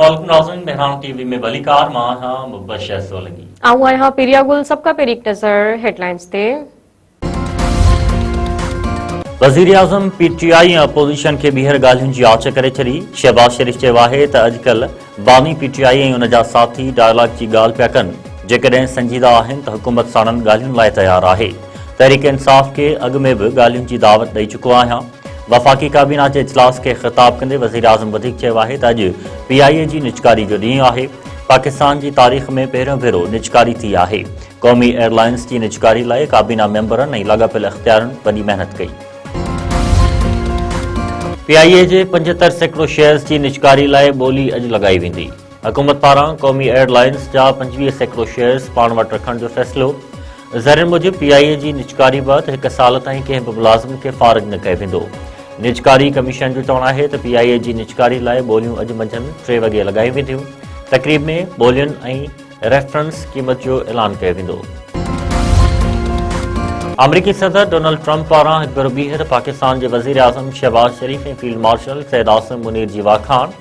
अस्सलामुअलैकुम नाज़रीन, बहरान टीवी में बलिकार मां हां मुबशर सोलंगी। आऊं आहियां पिरिया गुल। सबका पहिरीं नज़र हेडलाइंस ते। वज़ीर आज़म पीटीआई अपोज़िशन के ॿीहर ॻाल्हियुनि जी आच करे छॾी। शहबाज़ शरीफ़ चयो आहे त अॼुकल्ह बानी पीटीआई ऐं उन जा साथी डायलॉग जी ॻाल्हि पिया कनि। जेकॾहिं संजीदा आहिनि त हुकूमत साणनि ॻाल्हियुनि लाइ तयारु आहे। तहरीक इंसाफ़ के अॻु में बि ॻाल्हियुनि जी दावत ॾेई चुको आहियां। वफ़ाक़ी काबीना जे इजलास के ख़िताब कंदे वज़ीर आज़म वधीक चयो आहे त अॼु पीआईए जी निजकारी जो ॾींहुं आहे। पाकिस्तान जी तारीख़ में पहिरियों भेरो निजकारी थी आहे। क़ौमी एयरलाइंस जी निजकारी लाइ काबीना मेंबरनि ऐं लाॻापियल इख़्तियारनि वॾी महिनत कई। पीआईए जे 75 सैकड़ो शेयर्स की निजकारी लाइ ॿोली अॼु लॻाई वेंदी। हुकूमत पारां क़ौमी एयरलाइंस जा 25 सैकड़ो शेयर्स पाण वटि रखण जो फ़ैसिलो। ज़रियनि मूजिबि पीआईए जी निजकारी बैदि 1 साल ताईं कंहिं बि मुलाज़िम खे फ़ारिग न कयो वेंदो। निजकारी कमीशन जो चवणु आहे त पीआईए जी निजकारी लाइ ॿोलियूं अॼु मंझंदि 3 वॻे लॻायूं वेंदियूं। तक़रीब में ॿोलियुनि ऐं रेफरेंस क़ीमत जो ऐलान कयो वेंदो। अमरीकी सदर डोनाल्ड ट्रंप पारां हिकु भेरो ॿीहर पाकिस्तान के वज़ीर आज़म शहबाज शरीफ़ ऐं फील्ड मार्शल सैयद आसिम मुनीर जी वाखाण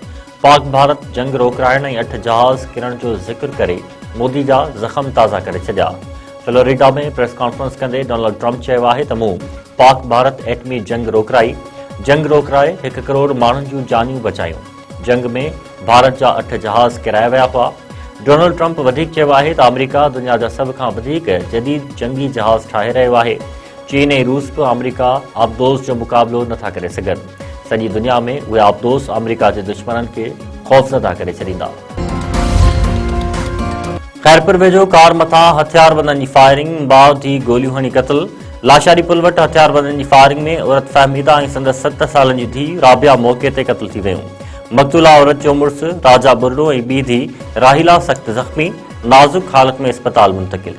पाक भारत जंग रोकराइण ऐं 8 जहाज़ किरण जो ज़िक्र करे मोदी जा ज़ख़म ताज़ा करे छॾिया। फ्लोरिडा में प्रेस कॉन्फ्रेंस कंदे डोनाल्ड ट्रंप चयो आहे त मूं पाक भारत एटमी जंग रोकराई। जंग रोकराए 1 करोड़ माण्हुनि जूं जानियूं बचायूं। जंग में भारत जा 8 जहाज़ किराया विया हुआ। डोनाल्ड ट्रंप वधीक चयो आहे त अमेरिका दुनिया जा सभ खां वधीक जदीद जंगी जहाज़ ठाहे रहियो आहे। चीन ऐं रूस बि अमेरिका आबदोज़ जो मुक़ाबिलो नथा करे सघनि। सॼी दुनिया में उहे आबदोज़ अमेरिका जे दुश्मननि खे ख़ौफ़ज़दा करे छॾींदा। खैरपुर वेझो कार मथां हथियारबंदनि जी फायरिंग, बाद ही गोलियूं हणी क़त्ल। लाशारी पुल वटि हथियारबंदनि जी फायरिंग में औरत फहमीदा ऐं संदसि 7 सालनि जी धीउ राबिया मौक़े ते क़त्ल थी वियूं। मक़तूला औरत जो मुड़ुसु राजा बुर्रो ऐं ॿी धीउ राहिला सख़्त ज़ख़्मी, नाज़ुक हालत में अस्पताल मुंतक़िल।